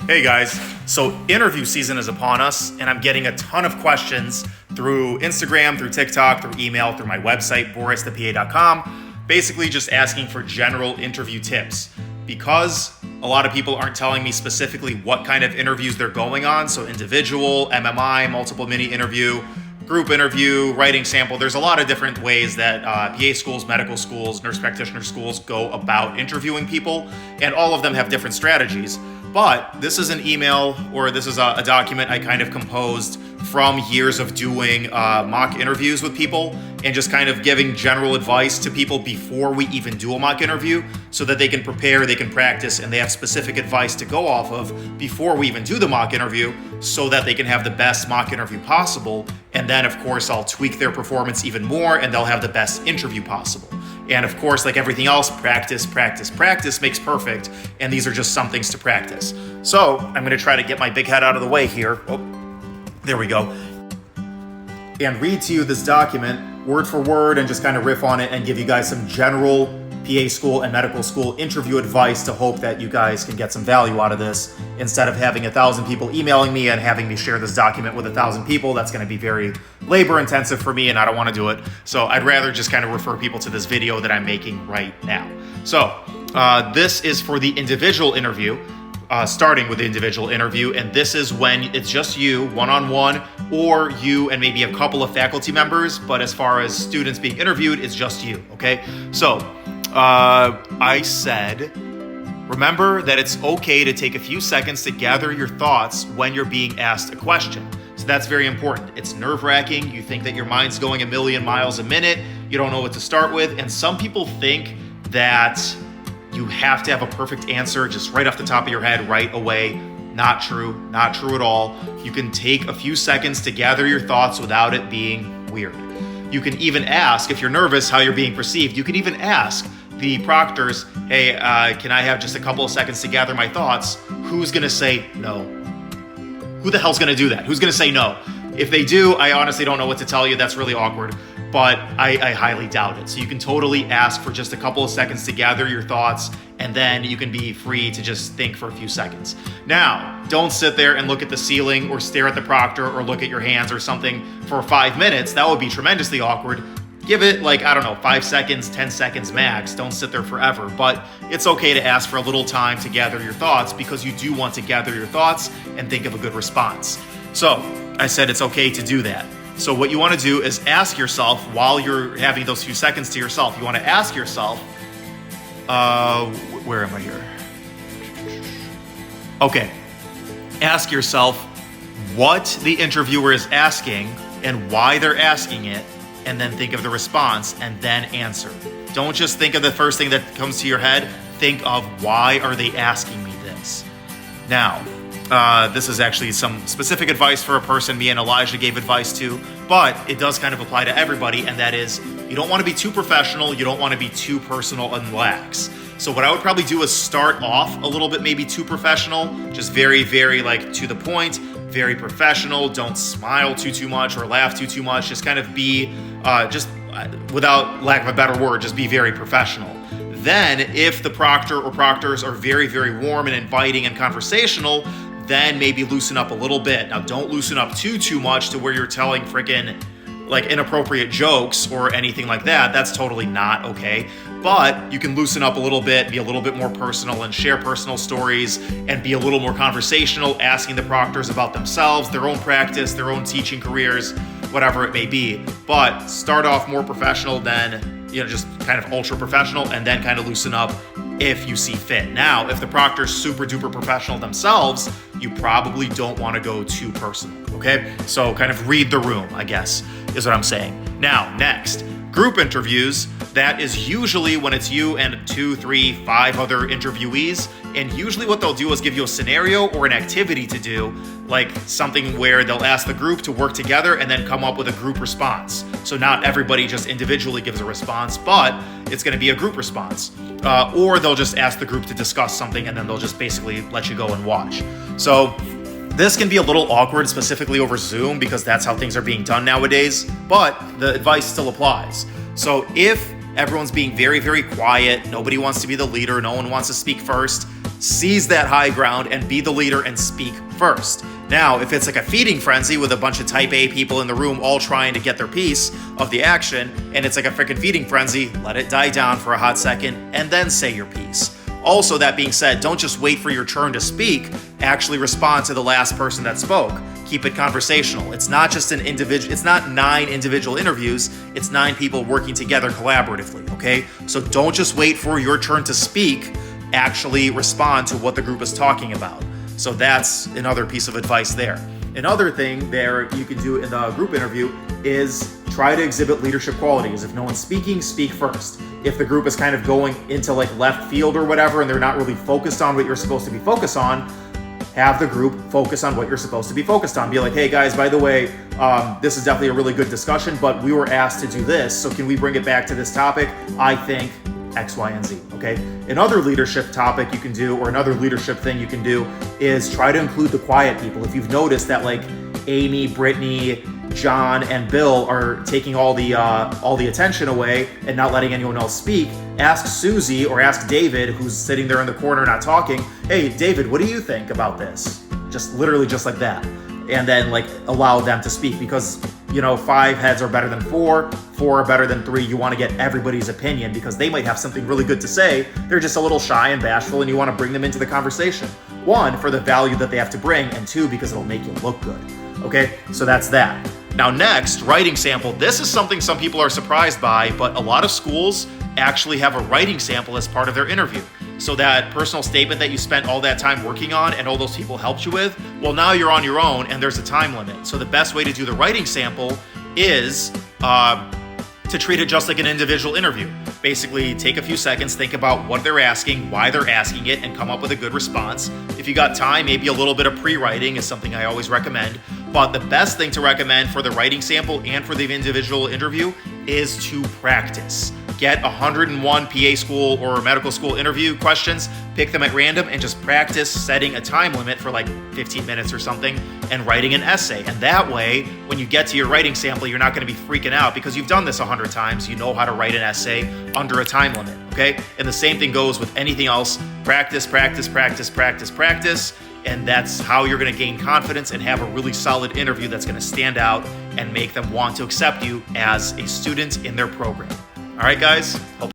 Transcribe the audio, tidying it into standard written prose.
Hey guys, so interview season is upon us, and I'm getting a ton of questions through Instagram, through TikTok, through email, through my website, boristhepa.com, basically just asking for general interview tips. Because a lot of people aren't telling me specifically what kind of interviews they're going on, so individual, MMI, multiple mini interview, group interview, writing sample. There's a lot of different ways that PA schools, medical schools, nurse practitioner schools go about interviewing people, and all of them have different strategies. But this is an email, or this is a document I kind of composed from years of doing mock interviews with people and just kind of giving general advice to people before we even do a mock interview so that they can prepare, they can practice, and they have specific advice to go off of before we even do the mock interview so that they can have the best mock interview possible. And then, of course, I'll tweak their performance even more and they'll have the best interview possible. And of course, like everything else, practice makes perfect. And these are just some things to practice. So I'm going to try to get my big head out of the way here. Oh, there we go. And read to you this document word for word and just kind of riff on it and give you guys some general PA school and medical school interview advice to hope that you guys can get some value out of this instead of having 1,000 people emailing me and having me share this document with 1,000 people. That's going to be very labor intensive for me and I don't want to do it. So I'd rather just kind of refer people to this video that I'm making right now. So this is for the individual interview, starting with the individual interview. And this is when it's just you one-on-one or you and maybe a couple of faculty members. But as far as students being interviewed, it's just you. Okay. So I said, remember that it's okay to take a few seconds to gather your thoughts when you're being asked a question. So that's very important. It's nerve-wracking. You think that your mind's going 1,000,000 miles a minute. You don't know what to start with. And some people think that you have to have a perfect answer just right off the top of your head right away. Not true. Not true at all. You can take a few seconds to gather your thoughts without it being weird. You can even ask, if you're nervous how you're being perceived, you can even ask the proctors, hey, can I have just a couple of seconds to gather my thoughts? Who's gonna say no? Who the hell's gonna do that? Who's gonna say no? If they do, I honestly don't know what to tell you. That's really awkward, but I highly doubt it. So you can totally ask for just a couple of seconds to gather your thoughts, and then you can be free to just think for a few seconds. Now, don't sit there and look at the ceiling or stare at the proctor or look at your hands or something for 5 minutes. That would be tremendously awkward. Give it 5 seconds, 10 seconds max. Don't sit there forever, but it's okay to ask for a little time to gather your thoughts because you do want to gather your thoughts and think of a good response. So I said it's okay to do that. So what you want to do is ask yourself while you're having those few seconds to yourself, you want to ask yourself, where am I here? Okay. Ask yourself what the interviewer is asking and why they're asking it, and then think of the response and then answer. Don't just think of the first thing that comes to your head. Think of why are they asking me this? Now, this is actually some specific advice for a person me and Elijah gave advice to, but it does kind of apply to everybody, and that is you don't want to be too professional, you don't want to be too personal and lax. So what I would probably do is start off a little bit maybe too professional, just very, very to the point, very professional. Don't smile too much or laugh too much. Just kind of be, without lack of a better word, just be very professional. Then if the proctor or proctors are very, very warm and inviting and conversational, then maybe loosen up a little bit. Now don't loosen up too much to where you're telling freaking inappropriate jokes or anything like that. That's totally not okay. But you can loosen up a little bit, be a little bit more personal and share personal stories and be a little more conversational, asking the proctors about themselves, their own practice, their own teaching careers, whatever it may be. But start off more professional than, just kind of ultra professional, and then kind of loosen up if you see fit. Now, if the proctor's super duper professional themselves, you probably don't want to go too personal, okay? So kind of read the room, I guess, is what I'm saying. Now, next, group interviews. That is usually when it's you and 2, 3, 5 other interviewees. And usually what they'll do is give you a scenario or an activity to do, like something where they'll ask the group to work together and then come up with a group response. So not everybody just individually gives a response, but it's going to be a group response. Or they'll just ask the group to discuss something and then they'll just basically let you go and watch. So this can be a little awkward, specifically over Zoom, because that's how things are being done nowadays, but the advice still applies. So if everyone's being very, very quiet, nobody wants to be the leader, no one wants to speak first, seize that high ground and be the leader and speak first. Now, if it's like a feeding frenzy with a bunch of type A people in the room all trying to get their piece of the action, and it's like a freaking feeding frenzy, let it die down for a hot second and then say your piece. Also, that being said, don't just wait for your turn to speak, actually respond to the last person that spoke. Keep it conversational. It's not just it's not 9 individual interviews, it's 9 people working together collaboratively, okay? So don't just wait for your turn to speak, actually respond to what the group is talking about. So that's another piece of advice there. Another thing there you can do in the group interview is try to exhibit leadership qualities. If no one's speaking, speak first. If the group is kind of going into like left field or whatever and they're not really focused on what you're supposed to be focused on, have the group focus on what you're supposed to be focused on. Be like, hey guys, by the way, this is definitely a really good discussion, but we were asked to do this, so can we bring it back to this topic? I think X, Y, and Z, okay? Another leadership topic you can do, or another leadership thing you can do, is try to include the quiet people. If you've noticed that like Amy, Brittany, John, and Bill are taking all the attention away and not letting anyone else speak, ask Susie or ask David, who's sitting there in the corner not talking, hey, David, what do you think about this? Just literally just like that. And then like allow them to speak, because 5 heads are better than 4 are better than 3. You want to get everybody's opinion because they might have something really good to say. They're just a little shy and bashful, and you want to bring them into the conversation. 1, for the value that they have to bring, and 2, because it'll make you look good. Okay, so that's that. Now next, writing sample. This is something some people are surprised by, but a lot of schools actually have a writing sample as part of their interview. So that personal statement that you spent all that time working on and all those people helped you with, well, now you're on your own and there's a time limit. So the best way to do the writing sample is to treat it just like an individual interview. Basically, take a few seconds, think about what they're asking, why they're asking it, and come up with a good response. If you got time, maybe a little bit of pre-writing is something I always recommend. But the best thing to recommend for the writing sample and for the individual interview is to practice. Get 101 PA school or medical school interview questions, pick them at random, and just practice setting a time limit for like 15 minutes or something and writing an essay. And that way, when you get to your writing sample, you're not going to be freaking out because you've done this 100 times. You know how to write an essay under a time limit, okay? And the same thing goes with anything else. Practice, practice, practice, practice, practice. And that's how you're going to gain confidence and have a really solid interview that's going to stand out and make them want to accept you as a student in their program. All right, guys.